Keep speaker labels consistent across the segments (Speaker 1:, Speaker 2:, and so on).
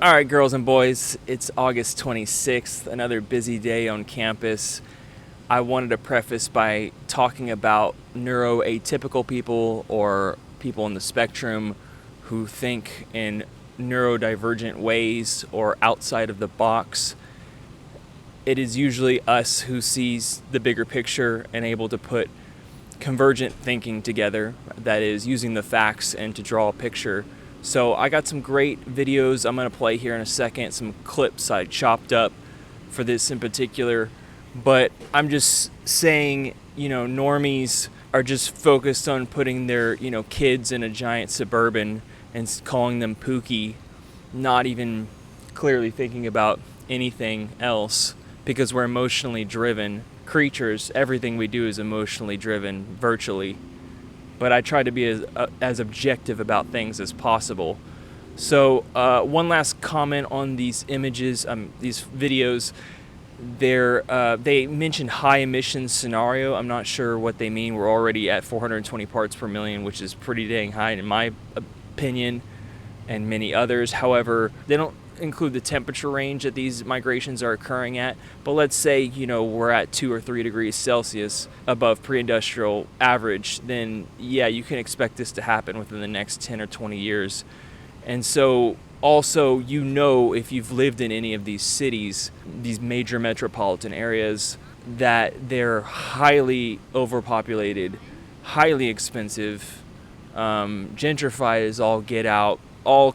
Speaker 1: All right, girls and boys, it's August 26th, another busy day on campus. I wanted to preface by talking about neuroatypical people or people on the spectrum who think in neurodivergent ways or outside of the box. It is usually us who sees the bigger picture and able to put convergent thinking together, that is, using the facts and to draw a picture. So I got some great videos I'm going to play here in a second, some clips I chopped up for this in particular. But I'm just saying, normies are just focused on putting their, kids in a giant Suburban and calling them Pookie, not even clearly thinking about anything else, because we're emotionally driven creatures. Everything we do is emotionally driven, virtually. But I try to be as objective about things as possible. So one last comment on these images, these videos. They mentioned high emissions scenario. I'm not sure what they mean. We're already at 420 parts per million, which is pretty dang high in my opinion, and many others. However, they don't include the temperature range that these migrations are occurring at, but let's say we're at 2 or 3 degrees Celsius above pre-industrial average, then yeah, you can expect this to happen within the next 10 or 20 years. And so also, if you've lived in any of these cities, these major metropolitan areas, that they're highly overpopulated, highly expensive, gentrified as all get out, all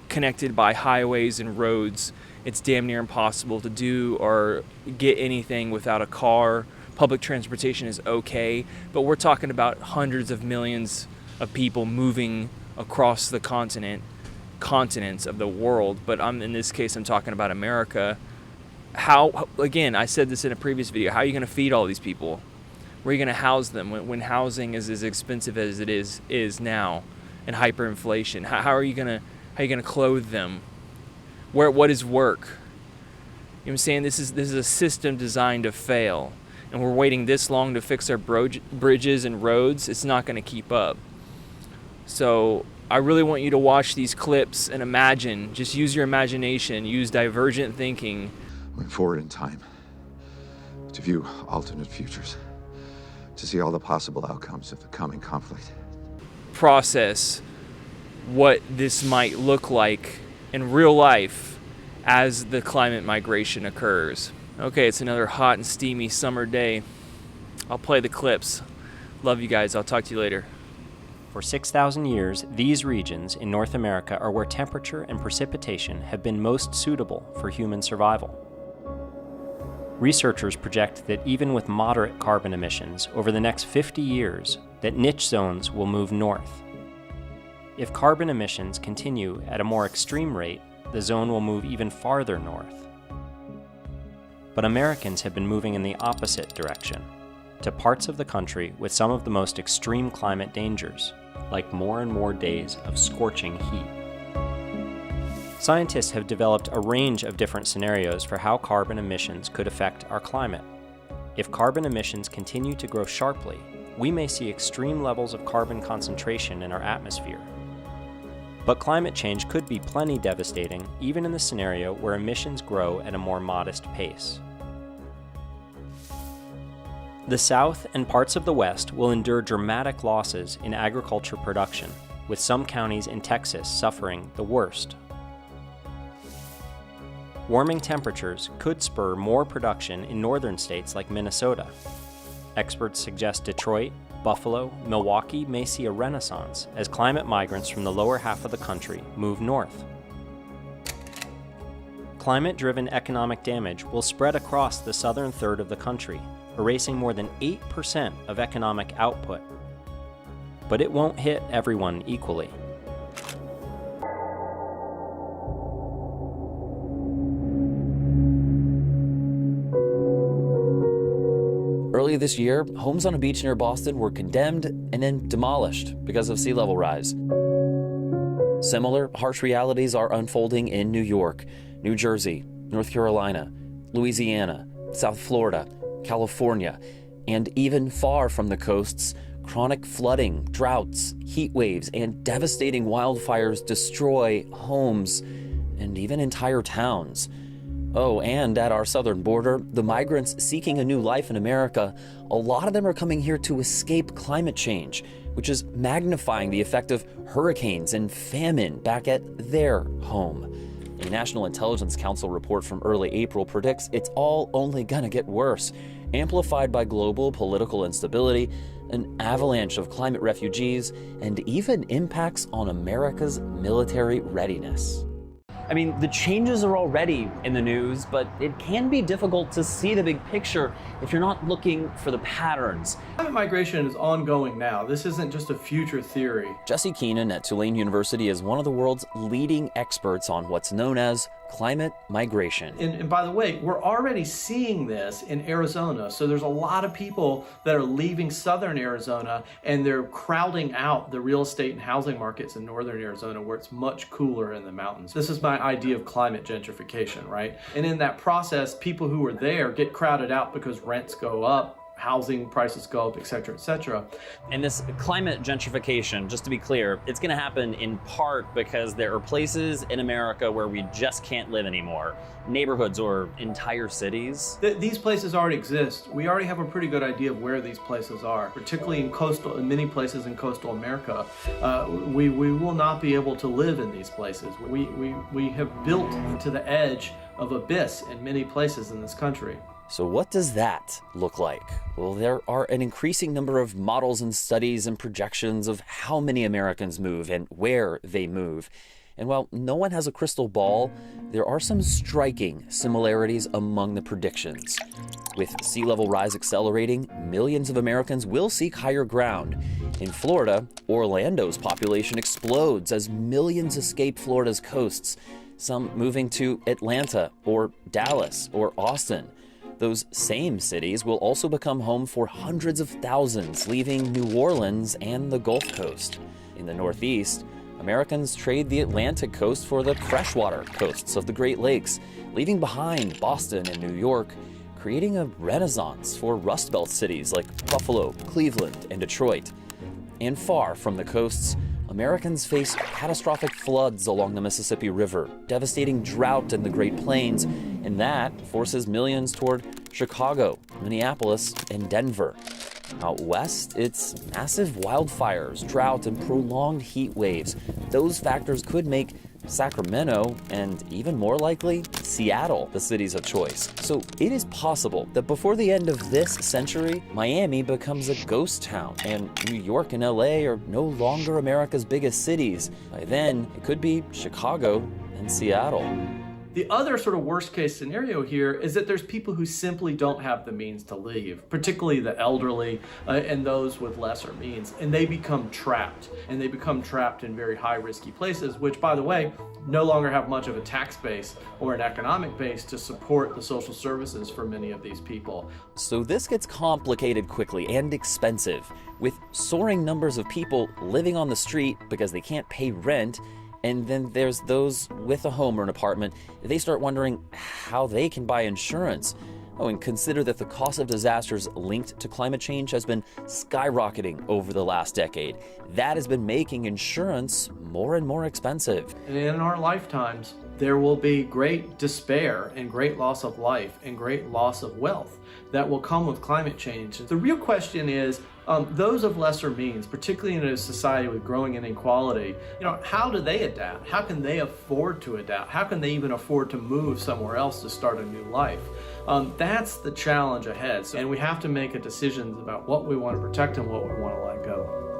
Speaker 1: connected by highways and roads. It's damn near impossible to do or get anything without a car. Public transportation is okay, but we're talking about hundreds of millions of people moving across the continents of the world. But in this case, I'm talking about America. How, again, I said this in a previous video, how are you going to feed all these people? Where are you going to house them when housing is as expensive as it is now, and hyperinflation? How are you going to clothe them? What is work? You know what I'm saying? This is a system designed to fail, and we're waiting this long to fix our bridges and roads. It's not going to keep up. So I really want you to watch these clips and imagine. Just use your imagination. Use divergent thinking.
Speaker 2: Went forward in time to view alternate futures, to see all the possible outcomes of the coming conflict.
Speaker 1: Process what this might look like in real life as the climate migration occurs. Okay, it's another hot and steamy summer day. I'll play the clips. Love you guys. I'll talk to you later.
Speaker 3: For 6,000 years, these regions in North America are where temperature and precipitation have been most suitable for human survival. Researchers project that even with moderate carbon emissions over the next 50 years, that niche zones will move north. If carbon emissions continue at a more extreme rate, the zone will move even farther north. But Americans have been moving in the opposite direction, to parts of the country with some of the most extreme climate dangers, like more and more days of scorching heat. Scientists have developed a range of different scenarios for how carbon emissions could affect our climate. If carbon emissions continue to grow sharply, we may see extreme levels of carbon concentration in our atmosphere. But climate change could be plenty devastating, even in the scenario where emissions grow at a more modest pace. The South and parts of the West will endure dramatic losses in agriculture production, with some counties in Texas suffering the worst. Warming temperatures could spur more production in northern states like Minnesota. Experts suggest Detroit, Buffalo, Milwaukee may see a renaissance as climate migrants from the lower half of the country move north. Climate-driven economic damage will spread across the southern third of the country, erasing more than 8% of economic output. But it won't hit everyone equally.
Speaker 4: Early this year, homes on a beach near Boston were condemned and then demolished because of sea level rise. Similar harsh realities are unfolding in New York, New Jersey, North Carolina, Louisiana, South Florida, California, and even far from the coasts, chronic flooding, droughts, heat waves, and devastating wildfires destroy homes and even entire towns. Oh, and at our southern border, the migrants seeking a new life in America, a lot of them are coming here to escape climate change, which is magnifying the effect of hurricanes and famine back at their home. A National Intelligence Council report from early April predicts it's all only gonna get worse, amplified by global political instability, an avalanche of climate refugees, and even impacts on America's military readiness. I mean, the changes are already in the news, but it can be difficult to see the big picture if you're not looking for the patterns.
Speaker 5: Climate migration is ongoing now. This isn't just a future theory.
Speaker 4: Jesse Keenan at Tulane University is one of the world's leading experts on what's known as climate migration.
Speaker 5: And by the way, we're already seeing this in Arizona. So there's a lot of people that are leaving southern Arizona and they're crowding out the real estate and housing markets in northern Arizona where it's much cooler in the mountains. This is my idea of climate gentrification, right? And in that process, people who are there get crowded out because rents go up, housing prices go up, et cetera, et cetera.
Speaker 4: And this climate gentrification, just to be clear, it's going to happen in part because there are places in America where we just can't live anymore. Neighborhoods or entire cities.
Speaker 5: These places already exist. We already have a pretty good idea of where these places are, particularly in many places in coastal America. We will not be able to live in these places. We have built to the edge of abyss in many places in this country.
Speaker 4: So what does that look like? Well, there are an increasing number of models and studies and projections of how many Americans move and where they move. And while no one has a crystal ball, there are some striking similarities among the predictions. With sea level rise accelerating, millions of Americans will seek higher ground. In Florida, Orlando's population explodes as millions escape Florida's coasts, some moving to Atlanta or Dallas or Austin. Those same cities will also become home for hundreds of thousands leaving New Orleans and the Gulf Coast. In the Northeast, Americans trade the Atlantic coast for the freshwater coasts of the Great Lakes, leaving behind Boston and New York, creating a renaissance for Rust Belt cities like Buffalo, Cleveland, and Detroit. And far from the coasts, Americans face catastrophic floods along the Mississippi River, devastating drought in the Great Plains, and that forces millions toward Chicago, Minneapolis, and Denver. Out west, it's massive wildfires, drought, and prolonged heat waves. Those factors could make Sacramento, and even more likely, Seattle, the cities of choice. So it is possible that before the end of this century, Miami becomes a ghost town, and New York and LA are no longer America's biggest cities. By then, it could be Chicago and Seattle.
Speaker 5: The other sort of worst case scenario here is that there's people who simply don't have the means to leave, particularly the elderly and those with lesser means, and they become trapped. And they become trapped in very high risky places, which, by the way, no longer have much of a tax base or an economic base to support the social services for many of these people.
Speaker 4: So this gets complicated quickly and expensive, with soaring numbers of people living on the street because they can't pay rent. And then there's those with a home or an apartment. They start wondering how they can buy insurance. Oh, and consider that the cost of disasters linked to climate change has been skyrocketing over the last decade. That has been making insurance more and more expensive.
Speaker 5: And in our lifetimes, there will be great despair and great loss of life and great loss of wealth that will come with climate change. The real question is, those of lesser means, particularly in a society with growing inequality, how do they adapt? How can they afford to adapt? How can they even afford to move somewhere else to start a new life? That's the challenge ahead. And we have to make a decision about what we want to protect and what we want to let go.